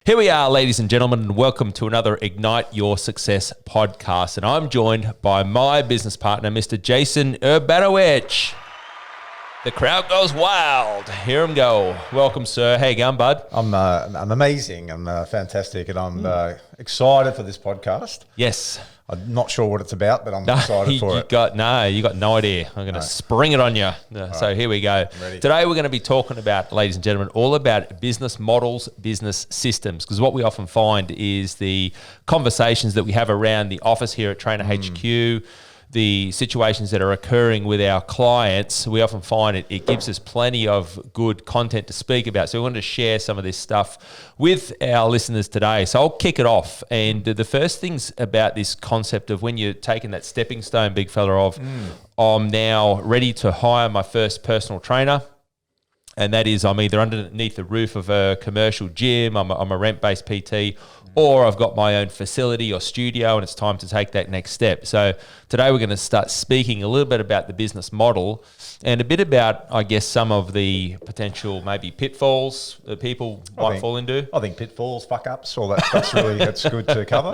Here we are, ladies and gentlemen, and welcome to another Ignite Your Success podcast. And I'm joined by my business partner, Mr. Jason Urbanowicz. The crowd goes wild. Hear him go. Welcome, sir. How you going, bud? I'm amazing. I'm fantastic, and I'm excited for this podcast. Yes. I'm not sure what it's about, but I'm excited for it. You got no idea. I'm going to spring it on you. So here we go. Today we're going to be talking about, ladies and gentlemen, all about business models, business systems, because what we often find is the conversations that we have around the office here at Trainer HQ, the situations that are occurring with our clients, we often find it gives us plenty of good content to speak about. So we wanted to share some of this stuff with our listeners today. So I'll kick it off. And the first things about this concept of when you're taking that stepping stone, big fella, of I'm now ready to hire my first personal trainer. And that is, I'm either underneath the roof of a commercial gym, I'm a rent-based PT, or I've got my own facility or studio and it's time to take that next step. So today we're going to start speaking a little bit about the business model and a bit about, I guess, some of the potential maybe pitfalls that people might fall into. I think pitfalls, fuck-ups, all that stuff's really, that's good to cover.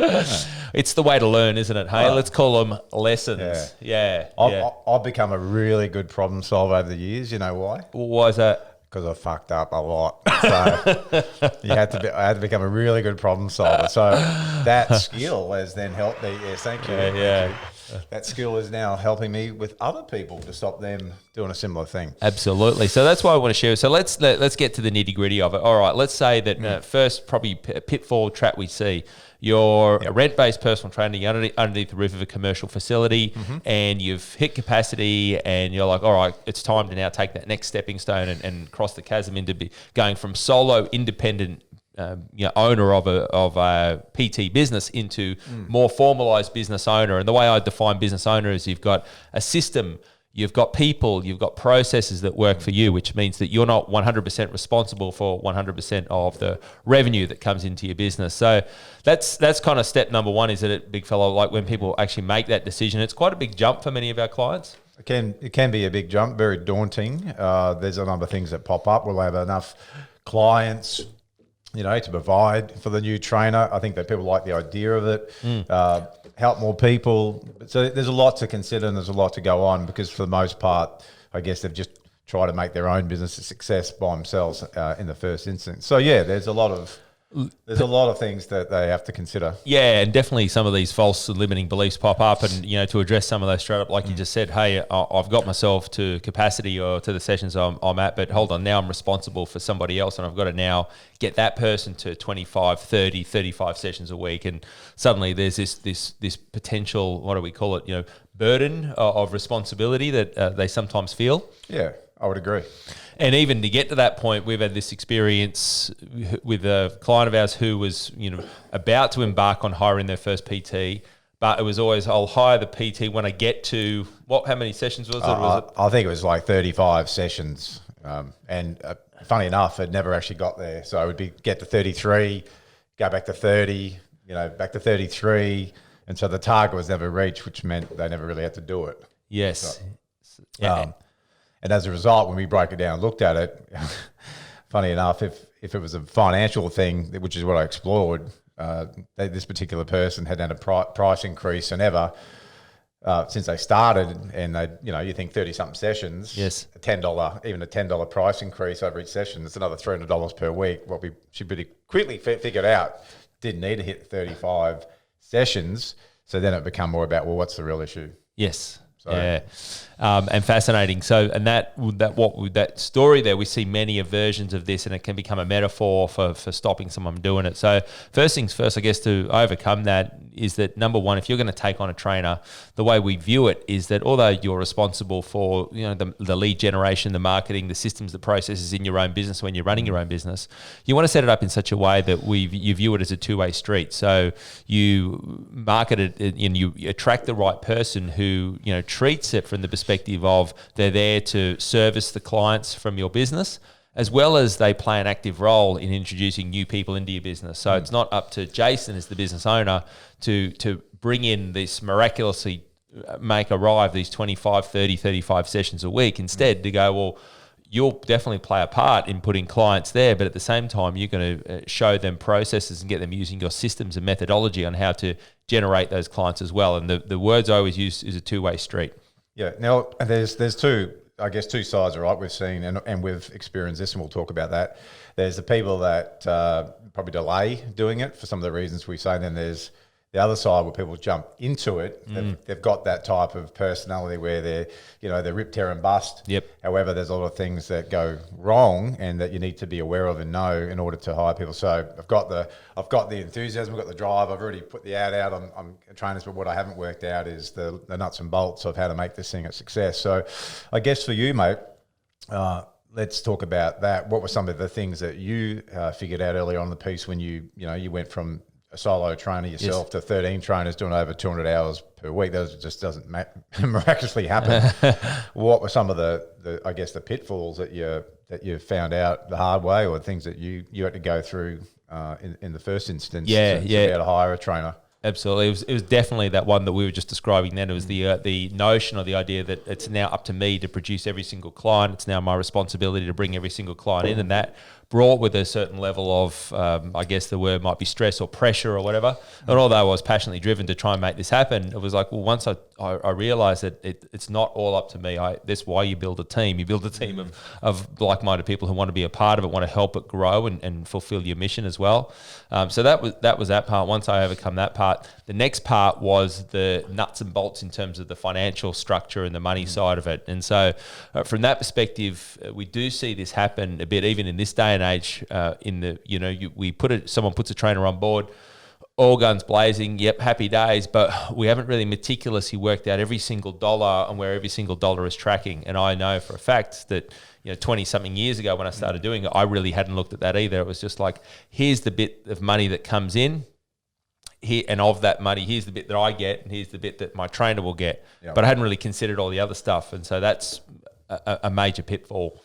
It's the way to learn, isn't it? Hey, let's call them lessons. Yeah. I've become a really good problem solver over the years. You know why? Why is that? Because I fucked up a lot. So I had to become a really good problem solver. So that skill has then helped me. Yes, thank you. Yeah. That skill is now helping me with other people to stop them doing a similar thing. Absolutely. So that's why I want to share. So let's get to the nitty gritty of it. All right. Let's say that first probably pitfall trap we see. You're a rent-based personal trainer, you're underneath the roof of a commercial facility, and you've hit capacity, and you're like, all right, it's time to now take that next stepping stone and cross the chasm into going from solo independent owner of a PT business into more formalized business owner. And the way I define business owner is you've got a system, you've got people, you've got processes that work for you, which means that you're not 100% responsible for 100% of the revenue that comes into your business. So that's kind of step number one, is it, big fellow? Like when people actually make that decision, it's quite a big jump for many of our clients. It can be a big jump, very daunting. There's a number of things that pop up. We'll have enough clients, to provide for the new trainer. I think that people like the idea of it. Help more people. So there's a lot to consider and there's a lot to go on, because for the most part, I guess they've just tried to make their own business a success by themselves in the first instance. So yeah, there's a lot of things that they have to consider. Yeah, and definitely some of these false limiting beliefs pop up, and to address some of those straight up, like you just said, hey, I've got myself to capacity or to the sessions I'm at, but hold on, now I'm responsible for somebody else, and I've got to now get that person to 25, 30, 35 sessions a week, and suddenly there's this potential, what do we call it, burden of responsibility that they sometimes feel. Yeah, I would agree. And even to get to that point, we've had this experience with a client of ours who was, about to embark on hiring their first PT, but it was always, I'll hire the PT when I get to, how many sessions was it? I think it was like 35 sessions. And funny enough, it never actually got there. So it would get to 33, go back to 30, back to 33. And so the target was never reached, which meant they never really had to do it. Yes. So, and as a result, when we broke it down and looked at it, funny enough, if it was a financial thing, which is what I explored, this particular person had a price increase and ever since they started, and they, you think 30-something sessions, yes, even a $10 price increase over each session, it's another $300 per week. What we should pretty quickly figured out, didn't need to hit 35 sessions, so then it became more about, what's the real issue? Yes. Yeah, and fascinating. So, and that story there, we see many versions of this, and it can become a metaphor for stopping someone from doing it. So, first things first, I guess, to overcome that is that, number one, if you're going to take on a trainer, the way we view it is that although you're responsible for the lead generation, the marketing, the systems, the processes in your own business when you're running your own business, you want to set it up in such a way that you view it as a two-way street. So you market it and you attract the right person who treats it from the perspective of they're there to service the clients from your business, as well as they play an active role in introducing new people into your business. So it's not up to Jason as the business owner to bring in this miraculously arrive these 25, 30, 35 sessions a week. Instead, to go, you'll definitely play a part in putting clients there, but at the same time, you're going to show them processes and get them using your systems and methodology on how to generate those clients as well. And the words I always use is a two-way street. Yeah. Now, there's two sides, right? We've seen and we've experienced this, and we'll talk about that. There's the people that probably delay doing it for some of the reasons we say, and then there's the other side where people jump into it. They've got that type of personality where they're rip, tear and bust. Yep. However, there's a lot of things that go wrong and that you need to be aware of and know in order to hire people. So I've got the enthusiasm, I've got the drive. I've already put the ad out on trainers, but what I haven't worked out is the nuts and bolts of how to make this thing a success. So I guess for you, mate, let's talk about that. What were some of the things that you figured out early on in the piece when you went from a solo trainer yourself to 13 trainers doing over 200 hours per week? That just doesn't miraculously happen. What were some of the pitfalls that you found out the hard way, or things that you had to go through in the first instance to be able to hire a trainer? Absolutely. It was definitely that one that we were just describing then. It was the notion or the idea that it's now up to me to produce every single client. It's now my responsibility to bring every single client in, and that brought with a certain level of, I guess the word might be stress or pressure or whatever. And although I was passionately driven to try and make this happen, it was like, well, once I realized that it's not all up to me. That's why you build a team. You build a team of like-minded people who want to be a part of it, want to help it grow and fulfill your mission as well. So that was that part. Once I overcome that part, the next part was the nuts and bolts in terms of the financial structure and the money side of it. And so from that perspective, we do see this happen a bit, even in this day and age. Someone puts a trainer on board, all guns blazing, yep, happy days, but we haven't really meticulously worked out every single dollar and where every single dollar is tracking. And I know for a fact that 20-something years ago when I started doing it, I really hadn't looked at that either. It was just like, here's the bit of money that comes in, here, and of that money, here's the bit that I get, and here's the bit that my trainer will get. Yep. But I hadn't really considered all the other stuff, and so that's a major pitfall.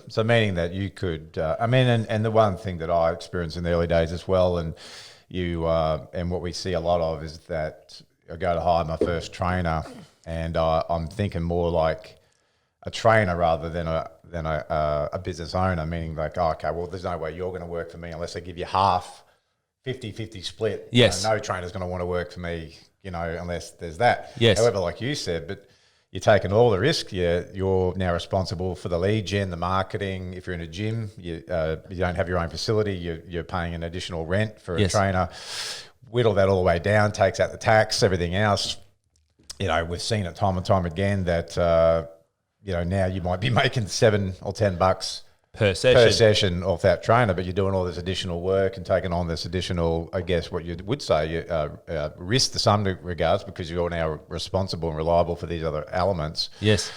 So meaning that you could, and the one thing that I experienced in the early days as well, and what we see a lot of is that I go to hire my first trainer, and I'm thinking more like a trainer rather than a business owner, meaning like, oh, okay, well, there's no way you're going to work for me unless I give you half, 50-50 split. Yes. No trainer's going to want to work for me, unless there's that. Yes. However, like you said, but you're taking all the risk. You're now responsible for the lead gen, the marketing. If you're in a gym, you don't have your own facility. You're paying an additional rent for a trainer. Whittle that all the way down, takes out the tax, everything else. We've seen it time and time again that now you might be making $7 or $10 per session off that trainer, but you're doing all this additional work and taking on this additional, I guess what you would say, risk to some regards, because you're now responsible and reliable for these other elements. Yes.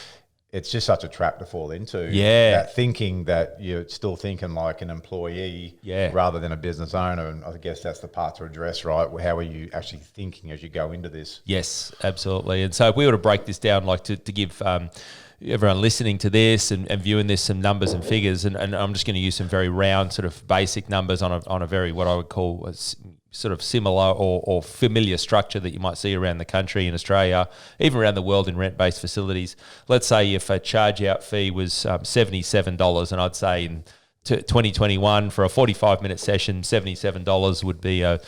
It's just such a trap to fall into. Yeah. That thinking that you're still thinking like an employee rather than a business owner. And I guess that's the part to address, right? How are you actually thinking as you go into this? Yes, absolutely. And so if we were to break this down, like to give everyone listening to this and viewing this some numbers and figures, and I'm just going to use some very round sort of basic numbers on a very, what I would call a sort of similar or familiar structure that you might see around the country in Australia, even around the world in rent-based facilities. Let's say if a charge-out fee was $77, and I'd say in 2021 for a 45-minute session, $77 would be a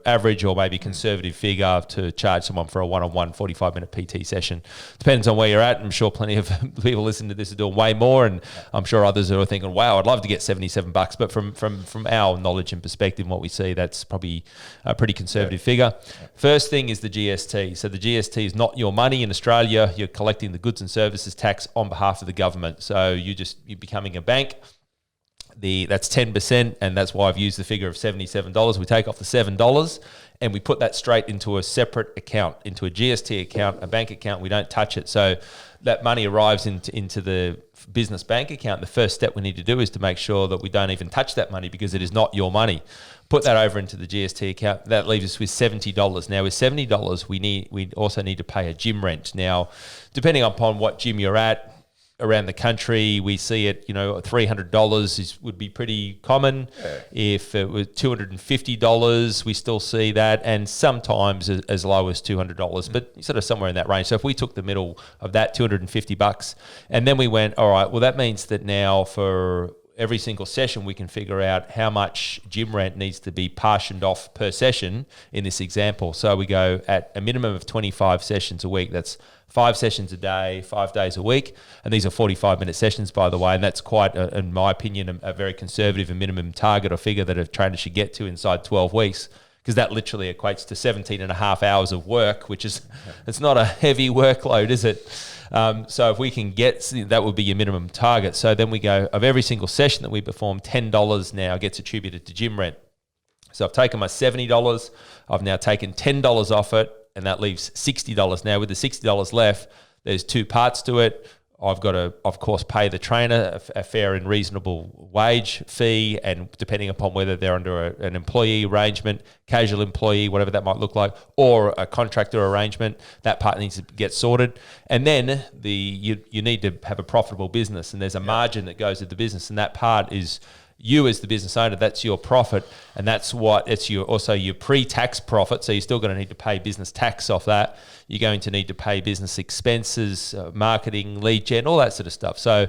average or maybe conservative figure to charge someone for a one-on-one 45-minute PT session. Depends on where you're at. I'm sure plenty of people listening to this are doing way more, and I'm sure others are thinking, wow, I'd love to get $77. But from our knowledge and perspective and what we see, that's probably a pretty conservative figure. First thing is the GST. So the GST is not your money in Australia. You're collecting the goods and services tax on behalf of the government. So you're becoming a bank. That's 10%, and that's why I've used the figure of $77. We take off the $7 and we put that straight into a separate account, into a GST account, a bank account. We don't touch it. So that money arrives into the business bank account. The first step we need to do is to make sure that we don't even touch that money, because it is not your money. Put that over into the GST account. That leaves us with $70. Now, with $70, we also need to pay a gym rent. Now, depending upon what gym you're at, around the country, we see it, $300 would be pretty common. Yeah. If it was $250, we still see that, and sometimes as low as $200, but sort of somewhere in that range. So if we took the middle of that, $250, and then we went, all right, well, that means that now for every single session, we can figure out how much gym rent needs to be partitioned off per session in this example. So we go at a minimum of 25 sessions a week. That's 5 sessions a day, 5 days a week. And these are 45-minute sessions, by the way. And that's quite, in my opinion, a very conservative and minimum target or figure that a trainer should get to inside 12 weeks. Because that literally equates to 17 and a half hours of work, which is, it's not a heavy workload, is it? So if we can get, that would be your minimum target. So then we go, of every single session that we perform, $10 now gets attributed to gym rent. So I've taken my $70, I've now taken $10 off it, and that leaves $60. Now with the $60 left, there's 2 parts to it. I've got to, of course, pay the trainer a fair and reasonable wage fee, and depending upon whether they're under an employee arrangement, casual employee, whatever that might look like, or a contractor arrangement, that part needs to get sorted. And then you need to have a profitable business, and there's a margin that goes with the business, and that part is you as the business owner, that's your profit, and that's also your pre-tax profit. So you're still going to need to pay business tax off that. You're going to need to pay business expenses, marketing, lead gen, all that sort of stuff. So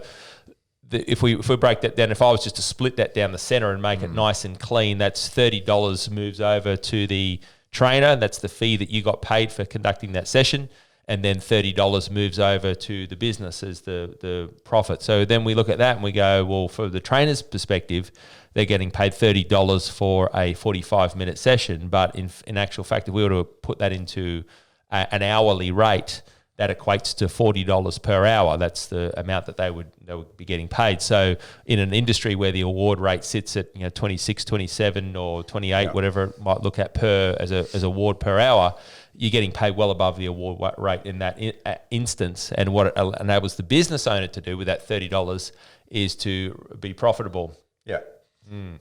if we break that down, if I was just to split that down the center and make it nice and clean, that's $30 moves over to the trainer. That's the fee that you got paid for conducting that session. And then $30 moves over to the business as the profit. So then we look at that and we go, well, for the trainer's perspective, they're getting paid $30 for a 45-minute session. But in actual fact, if we were to put that into an hourly rate, that equates to $40 per hour. That's the amount that they would be getting paid. So in an industry where the award rate sits at 26, 27 or 28, whatever it might look at per as award per hour, you're getting paid well above the award rate in that instance. And what it enables the business owner to do with that $30 is to be profitable. Yeah.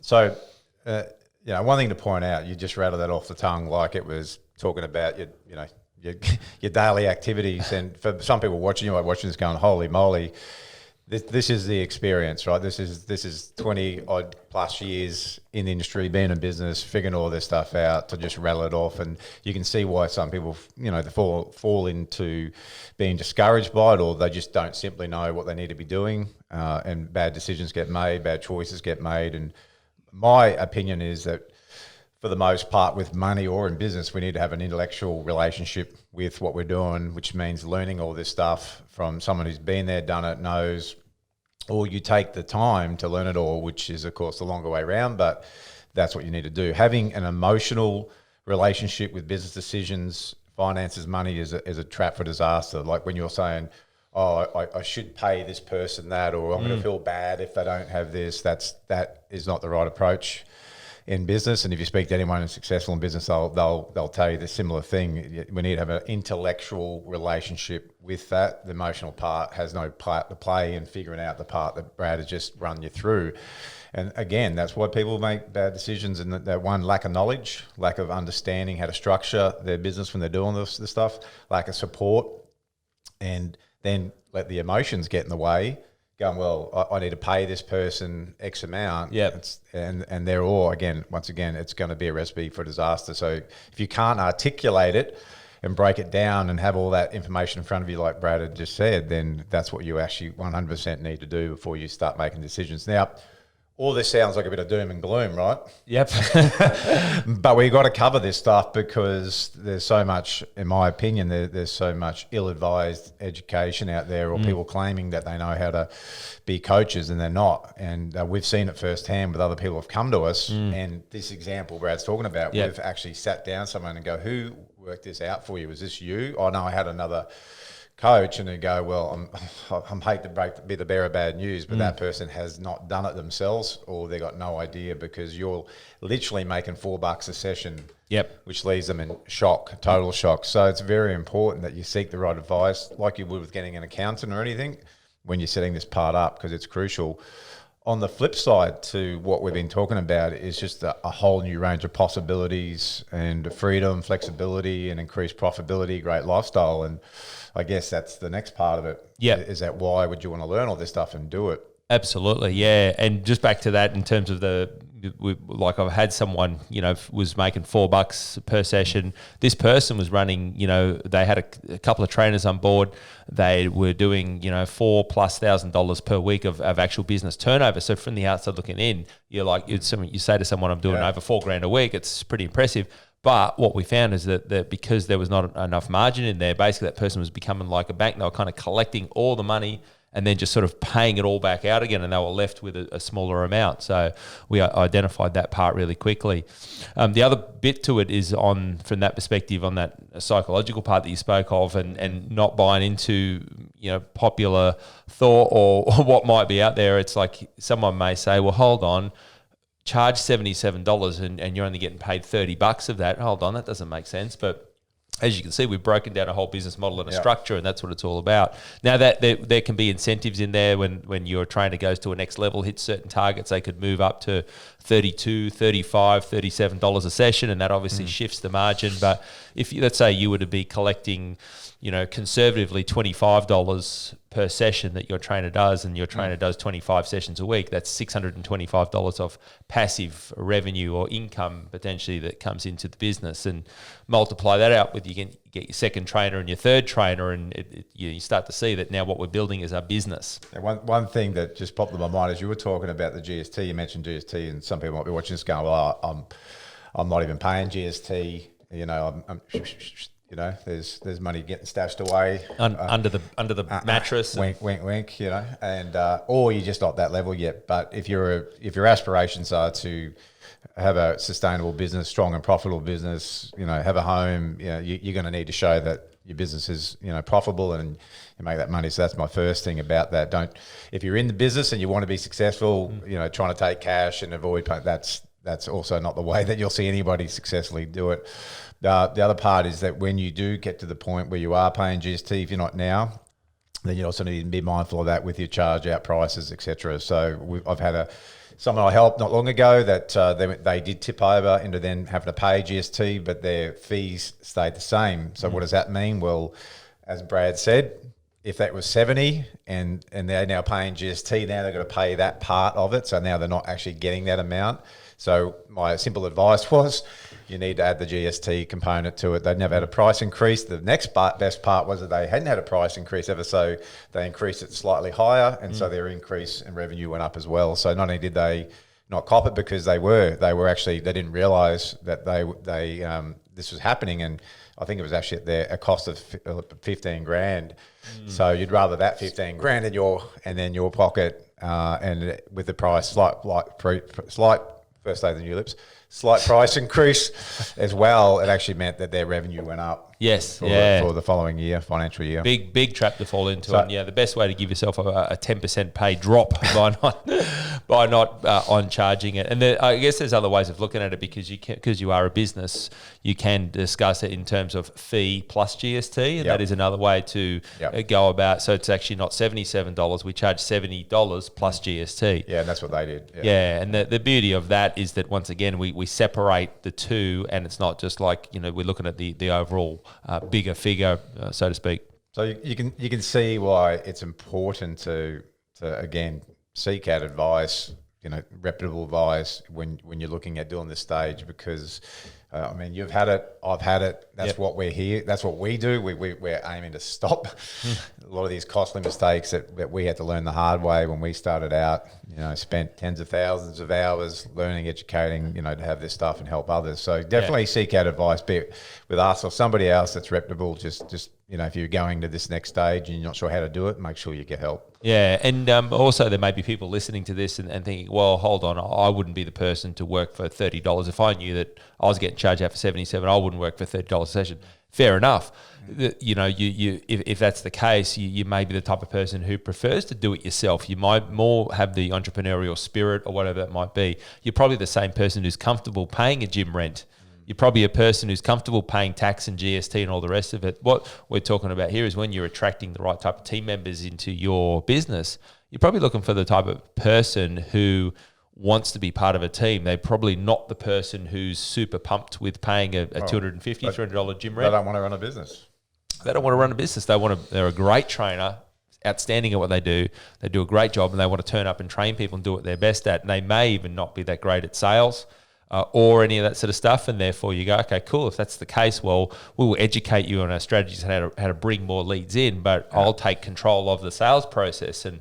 So, one thing to point out, you just rattled that off the tongue like it was talking about your daily activities. And for some people watching, you might watch this going, holy moly, this is the experience, right? This is 20 odd plus years in the industry, being in business, figuring all this stuff out to just rattle it off. And you can see why some people, they fall into being discouraged by it, or they just don't simply know what they need to be doing. And bad decisions get made, bad choices get made. And my opinion is that for the most part, with money or in business, we need to have an intellectual relationship with what we're doing, which means learning all this stuff from someone who's been there, done it, knows, or you take the time to learn it all, which is, of course, the longer way around, but that's what you need to do. Having an emotional relationship with business decisions, finances, money is a trap for disaster. Like when you're saying, I should pay this person that, or I'm going to feel bad if they don't have this, that is not the right approach in business. And if you speak to anyone who's successful in business, they'll tell you the similar thing. We need to have an intellectual relationship with that. The emotional part has no part to play in figuring out the part that Brad has just run you through. And again, that's why people make bad decisions, and that one, lack of knowledge, lack of understanding how to structure their business when they're doing this stuff, lack of support, and then let the emotions get in the way. Going, well, I need to pay this person X amount. Yeah. And they're all, once again, it's going to be a recipe for disaster. So if you can't articulate it and break it down and have all that information in front of you, like Brad had just said, then that's what you actually 100% need to do before you start making decisions. Now, all this sounds like a bit of doom and gloom, right? Yep. But we got to cover this stuff because there's so much, in my opinion, there's so much ill-advised education out there, or people claiming that they know how to be coaches and they're not. And we've seen it firsthand with other people who have come to us. And this example Brad's talking about, we've actually sat down someone and go, who worked this out for you? Was this you? Oh, no, I had another coach. And they go, well, I'm hate to be the bearer of bad news, but that person has not done it themselves, or they got no idea, because you're literally making $4 a session, which leaves them in shock, total shock. So it's very important that you seek the right advice, like you would with getting an accountant or anything, when you're setting this part up, because it's crucial. on the flip side to what we've been talking about is just a whole new range of possibilities and freedom, flexibility, and increased profitability, great lifestyle. And I guess that's the next part of it. Yeah. Is that why would you want to learn all this stuff and do it? Absolutely, yeah. And just back to that in terms of like I've had someone, was making $4 per session. This person was running, they had a couple of trainers on board. They were doing, $4,000+ per week of actual business turnover. So from the outside looking in, you say to someone, I'm doing over $4,000 a week. It's pretty impressive. But what we found is that because there was not enough margin in there, basically that person was becoming like a bank. They were kind of collecting all the money and then just sort of paying it all back out again, and they were left with a smaller amount. So we identified that part really quickly. The other bit to it is from that perspective, on that psychological part that you spoke of, and not buying into popular thought or what might be out there. It's like someone may say, well, hold on, charge $77 and you're only getting paid $30 of that. Hold on, that doesn't make sense. But as you can see, we've broken down a whole business model and a structure, and that's what it's all about. Now, that there can be incentives in there when your trainer goes to a next level, hits certain targets, they could move up to $32, $35, $37 a session, and that obviously shifts the margin. But if let's say you were to be collecting, conservatively $25 per session that your trainer does, and your trainer does 25 sessions a week, that's $625 of passive revenue or income potentially that comes into the business. And multiply that out with, you can get your second trainer and your third trainer, and you start to see that now what we're building is our business. And one thing that just popped in my mind as you were talking about the GST, you mentioned GST, and some people might be watching this going, well, I'm not even paying GST. There's money getting stashed away under the mattress. Wink, wink, wink. And or you're just not that level yet. But if your aspirations are to have a sustainable business, strong and profitable business, have a home, you're going to need to show that your business is profitable and you make that money. So that's my first thing about that. If you're in the business and you want to be successful, trying to take cash and avoid pay, that's also not the way that you'll see anybody successfully do it. The other part is that when you do get to the point where you are paying GST, if you're not now, then you also need to be mindful of that with your charge out prices, etc. So I've had someone I helped not long ago that they did tip over into then having to pay GST, but their fees stayed the same. So what does that mean? Well, as Brad said, if that was 70 and they're now paying GST, now they're going to pay that part of it. So now they're not actually getting that amount. So my simple advice was, you need to add the GST component to it. They'd never had a price increase. The next best part was that they hadn't had a price increase ever, so they increased it slightly higher, and so their increase in revenue went up as well. So not only did they not cop it because they didn't realise that this was happening, and I think it was actually at a cost of $15,000. So you'd rather that $15,000 in your pocket, and with the price slight first day of the new lips, slight price increase as well. It actually meant that their revenue went up. Yes, for the following financial year. Big trap to fall into. And the best way to give yourself a 10% pay drop by not on charging it. And I guess there's other ways of looking at it, because you are a business, you can discuss it in terms of fee plus GST, and that is another way to go about. So it's actually not $77. We charge $70 plus GST. Yeah, and that's what they did. Yeah, and the beauty of that is that once again we separate the two, and it's not just like we're looking at the overall bigger figure, so to speak. So you can see why it's important to again seek out advice, reputable advice when you're looking at doing this stage, because you've had it, I've had it. That's what we're here. That's what we do. We're aiming to stop a lot of these costly mistakes that we had to learn the hard way when we started out. Spent tens of thousands of hours learning, educating, to have this stuff and help others. So definitely seek out advice, be it with us or somebody else that's reputable. Just if you're going to this next stage and you're not sure how to do it, make sure you get help. Yeah, and also there may be people listening to this and thinking, well, hold on, I wouldn't be the person to work for $30. If I knew that I was getting charged out for $77, I wouldn't work for $30 a session. Fair enough. If that's the case, you may be the type of person who prefers to do it yourself. You might more have the entrepreneurial spirit or whatever it might be. You're probably the same person who's comfortable paying a gym rent. You're probably a person who's comfortable paying tax and GST and all the rest of it. What we're talking about here is when you're attracting the right type of team members into your business, you're probably looking for the type of person who wants to be part of a team. They're probably not the person who's super pumped with paying a $250, $300 gym rent. They don't want to run a business. They don't want to run a business. They're a great trainer, outstanding at what they do. They do a great job, and they want to turn up and train people and do what they're best at. And they may even not be that great at sales or any of that sort of stuff. And therefore you go, okay, cool. If that's the case, well, we will educate you on our strategies and how to bring more leads in, but I'll take control of the sales process. And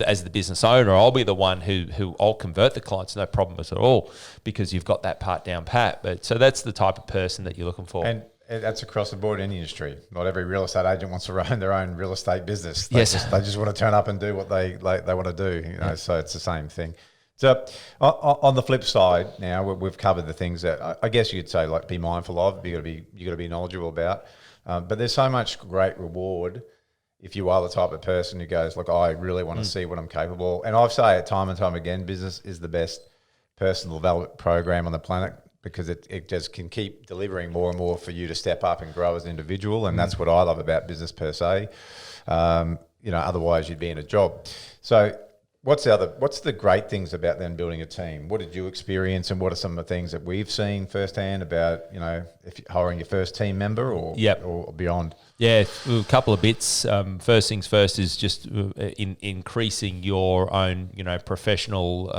as the business owner, I'll be the one who I'll convert the clients, no problem at all, because you've got that part down pat. But so that's the type of person that you're looking for. And that's across the board in the industry. Not every real estate agent wants to run their own real estate business. They just want to turn up and do what they want to do. So it's the same thing. So on the flip side, now we've covered the things that I guess you could say, like, be mindful of. You got to be knowledgeable about. But there's so much great reward if you are the type of person who goes, look, I really want to see what I'm capable. And I've say it time and time again, business is the best personal development program on the planet, because it just can keep delivering more and more for you to step up and grow as an individual. And that's what I love about business per se. Otherwise you'd be in a job. So what's the great things about then building a team? What did you experience, and what are some of the things that we've seen firsthand about, if you're hiring your first team member or beyond? Yeah, a couple of bits. First things first is just increasing your own, professional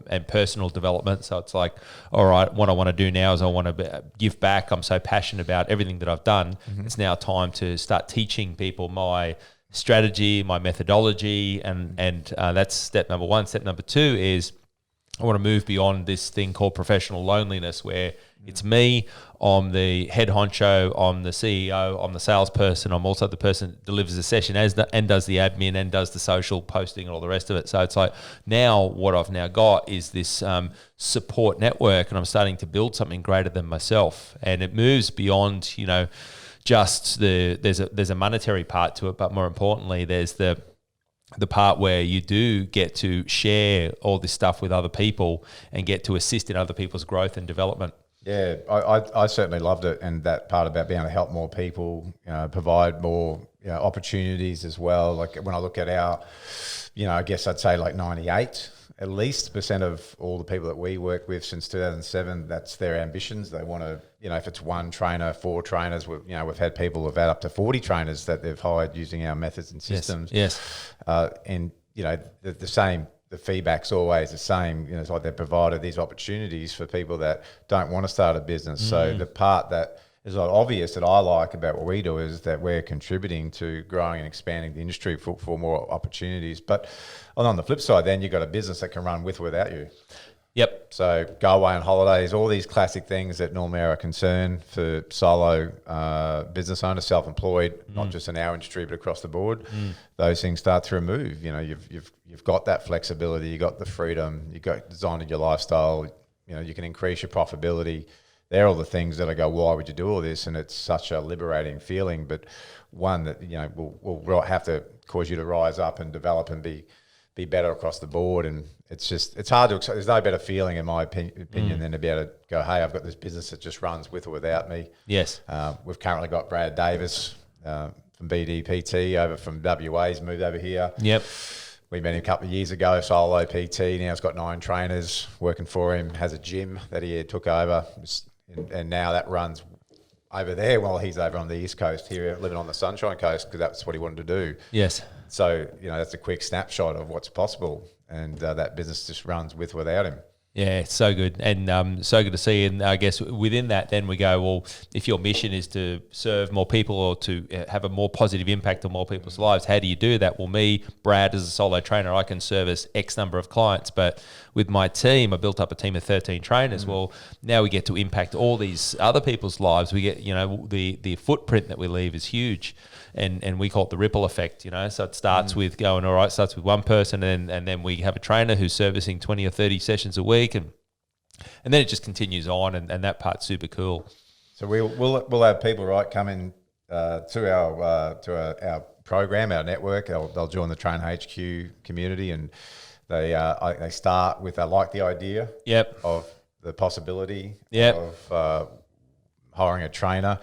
and personal development. So it's like, all right, what I want to do now is I want to give back. I'm so passionate about everything that I've done. Mm-hmm. It's now time to start teaching people my strategy, my methodology, and that's step number one. Step number two is I want to move beyond this thing called professional loneliness, where it's me, I'm the head honcho, I'm the CEO, I'm the salesperson, I'm also the person that delivers the session and does the admin and does the social posting and all the rest of it. So it's like, now what I've now got is this support network, and I'm starting to build something greater than myself. And it moves beyond, just there's a monetary part to it, but more importantly, there's the part where you do get to share all this stuff with other people and get to assist in other people's growth and development. Yeah, I certainly loved it, and that part about being able to help more people, provide more opportunities as well. Like when I look at our, I guess I'd say like 98% at least of all the people that we work with since 2007, that's their ambitions. They want to, if it's one trainer, 4 trainers, we've had people who've had up to 40 trainers that they've hired using our methods and systems. Yes. And the same. The feedback's always the same. It's like they've provided these opportunities for people that don't want to start a business. So the part that is obvious that I like about what we do is that we're contributing to growing and expanding the industry for more opportunities. But on the flip side, then you've got a business that can run with or without you. Yep. So go away on holidays, all these classic things that normally are a concern for solo business owners, self-employed, not just in our industry but across the board. Those things start to remove. You've got that flexibility, you got the freedom, you got designed your lifestyle. You can increase your profitability. They're all the things that I go, why would you do all this? And it's such a liberating feeling, but one that will have to cause you to rise up and develop and be better across the board. And it's hard to, there's no better feeling in my opinion than to be able to go, hey, I've got this business that just runs with or without me. Yes. We've currently got Brad Davis from BDPT over from WA. He's moved over here. Yep. We met him a couple of years ago, solo PT. Now he's got 9 trainers working for him, has a gym that he took over. And now that runs over there while he's over on the East Coast here, living on the Sunshine Coast, because that's what he wanted to do. Yes. So, that's a quick snapshot of what's possible. And that business just runs with or without him. Yeah, it's so good, and so good to see. And I guess within that, then we go, well, if your mission is to serve more people or to have a more positive impact on more people's lives, how do you do that? Well, me, Brad, as a solo trainer, I can service X number of clients, but with my team, I built up a team of 13 trainers. Well, now we get to impact all these other people's lives. We get, the footprint that we leave is huge. And we call it the ripple effect, So it starts with going, all right, starts with one person, and then we have a trainer who's servicing 20 or 30 sessions a week, and then it just continues on, and that part's super cool. So we'll have people come in to our program, our network. They'll join the Train HQ community, and they start with like the idea of the possibility of hiring a trainer.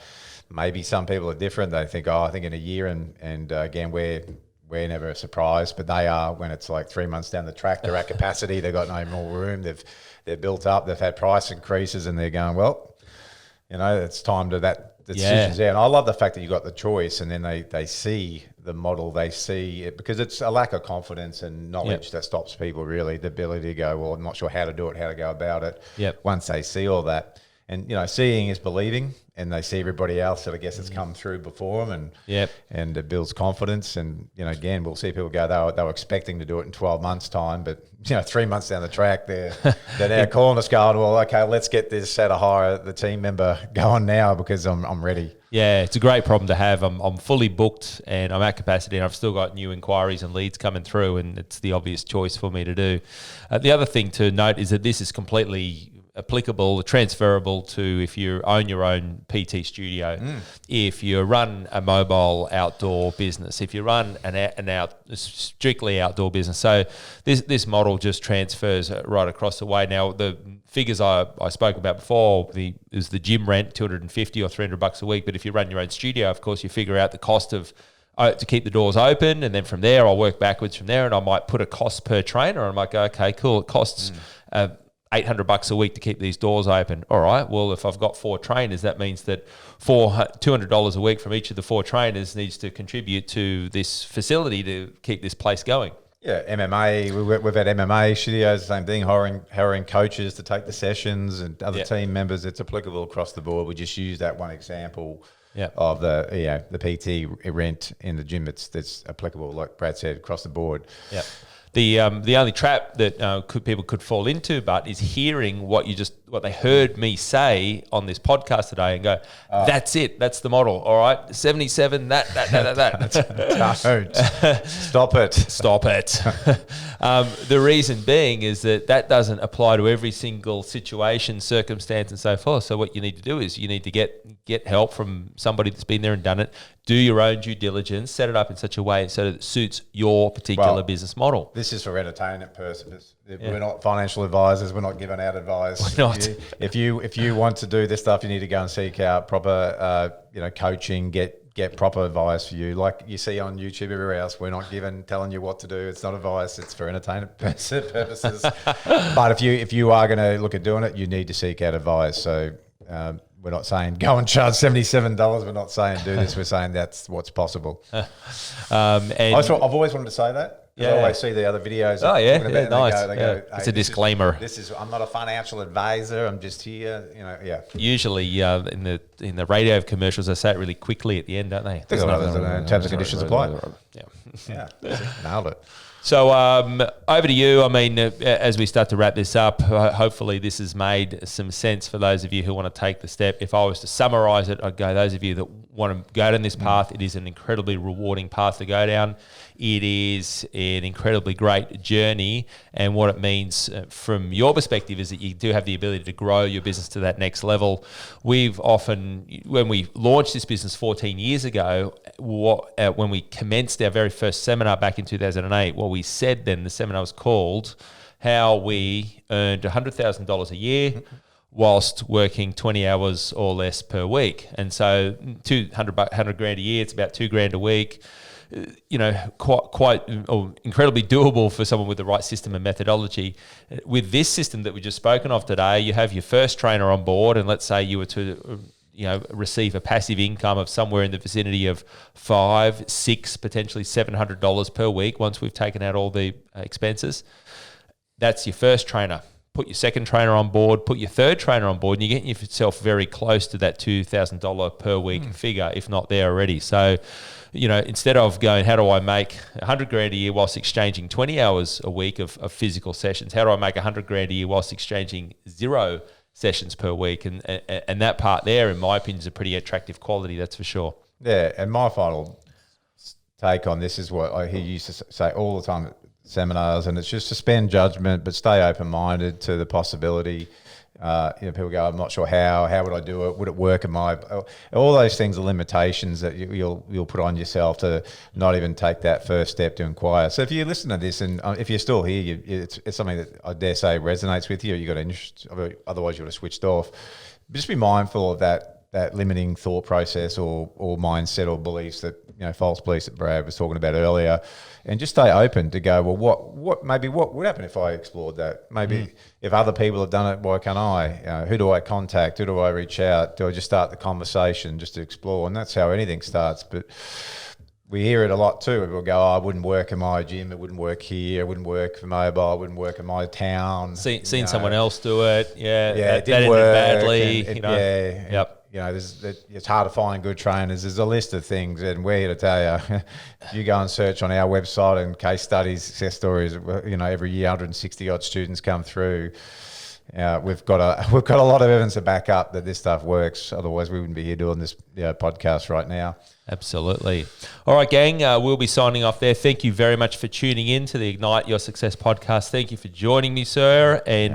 Maybe some people are different. They think, I think in a year, and again, we're we're never surprised, but they are when it's like 3 months down the track. They're at capacity. They've got no more room. They're built up. They've had price increases, and they're going, well, it's time to that. The decision's there. And I love the fact that you got the choice, and then they see the model, they see it, because it's a lack of confidence and knowledge that stops people, really, the ability to go, well, I'm not sure how to do it, how to go about it. Once they see all that. And, seeing is believing, and they see everybody else that I guess has come through before them, and it builds confidence. And, again, we'll see people go, they were expecting to do it in 12 months' time, but, 3 months down the track, they're now calling us going, well, okay, let's get this at a higher, the team member going now because I'm ready. Yeah, it's a great problem to have. I'm fully booked and I'm at capacity, and I've still got new inquiries and leads coming through, and it's the obvious choice for me to do. The other thing to note is that this is completely applicable, transferable to if you own your own PT studio, if you run a mobile outdoor business, if you run an strictly outdoor business. So this model just transfers right across the way. Now, the figures I spoke about before is the gym rent, $250 or $300 a week. But if you run your own studio, of course, you figure out the cost of to keep the doors open, and then from there I'll work backwards from there, and I might put a cost per trainer, and I might go, okay, cool, it costs $800 a week to keep these doors open. All right, well, if I've got 4 trainers, that means that $200 a week from each of the 4 trainers needs to contribute to this facility to keep this place going. Yeah, MMA, we've had MMA studios, same thing, hiring coaches to take the sessions and other team members. It's applicable across the board. We just use that one example of the PT rent in the gym. That's applicable, like Brad said, across the board. Yeah. The only trap that people could fall into, but is hearing what they heard me say on this podcast today and go, that's it, that's the model. All right, 77, that. Don't. Stop it. Stop it. The reason being is that doesn't apply to every single situation, circumstance, and so forth. So what you need to do is you need to get help from somebody that's been there and done it. Do your own due diligence, set it up in such a way so that it suits your particular business model. This is for entertainment purposes. We're not financial advisors. We're not giving out advice. We're not. If you want to do this stuff, you need to go and seek out proper coaching, get proper advice for you. Like you see on YouTube everywhere else, we're not telling you what to do. It's not advice. It's for entertainment purposes. But if you are going to look at doing it, you need to seek out advice. So we're not saying go and charge $77. We're not saying do this. We're saying that's what's possible. I've always wanted to say that. I always see the other videos. Oh yeah, nice. They go, hey, it's a disclaimer. I'm not a financial advisor. I'm just here. Usually in the radio commercials, they say it really quickly at the end, don't they? Terms and conditions apply. Yeah, nailed it. So over to you. I mean, as we start to wrap this up, hopefully this has made some sense for those of you who want to take the step. If I was to summarize it, I'd go, those of you that want to go down this path, it is an incredibly rewarding path to go down. It is an incredibly great journey, and what it means from your perspective is that you do have the ability to grow your business to that next level. We've often, when we launched this business 14 years ago, when we commenced our very first seminar back in 2008, what we said then, the seminar was called How We Earned $100,000 a Year whilst working 20 hours or less per week. And so $100 grand a year, it's about $2,000 a week. Quite incredibly doable for someone with the right system and methodology. With this system that we've just spoken of today, you have your first trainer on board, and let's say you were to receive a passive income of somewhere in the vicinity of $500, $600, potentially $700 per week once we've taken out all the expenses. That's your first trainer. Put your second trainer on board, put your third trainer on board, and you're getting yourself very close to that $2,000 per week figure, if not there already. So, instead of going, how do I make $100,000 a year whilst exchanging 20 hours a week of physical sessions? How do I make $100,000 a year whilst exchanging 0 sessions per week? And that part there, in my opinion, is a pretty attractive quality, that's for sure. Yeah, and my final take on this is what I hear you used to say all the time at seminars, and it's just suspend judgment, but stay open-minded to the possibility. People go, I'm not sure how would I do it? Would it work? All those things are limitations that you'll put on yourself to not even take that first step to inquire. So if you listen to this, and if you're still here, it's something that I dare say resonates with you, or you got interest, otherwise you would have switched off. But just be mindful of that that limiting thought process or mindset or beliefs that, false beliefs that Brad was talking about earlier, and just stay open to go, well, what would happen if I explored that? Maybe if other people have done it, why can't I? Who do I contact? Who do I reach out? Do I just start the conversation just to explore? And that's how anything starts. But we hear it a lot too. People go, oh, it wouldn't work in my gym. It wouldn't work here. It wouldn't work for mobile. It wouldn't work in my town. Seen someone else do it. Yeah, it didn't work badly. Yep. It's hard to find good trainers. There's a list of things, and we're here to tell you. If you go and search on our website and case studies, success stories, every year 160 odd students come through. We've got a lot of evidence to back up that this stuff works. Otherwise, we wouldn't be here doing this podcast right now. Absolutely. All right, gang, we'll be signing off there. Thank you very much for tuning in to the Ignite Your Success podcast. Thank you for joining me, sir. And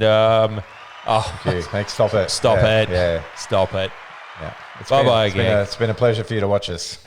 thanks. Stop it. Stop it. Yeah. Stop it. Yeah. Bye-bye, gang. It's been a pleasure for you to watch us.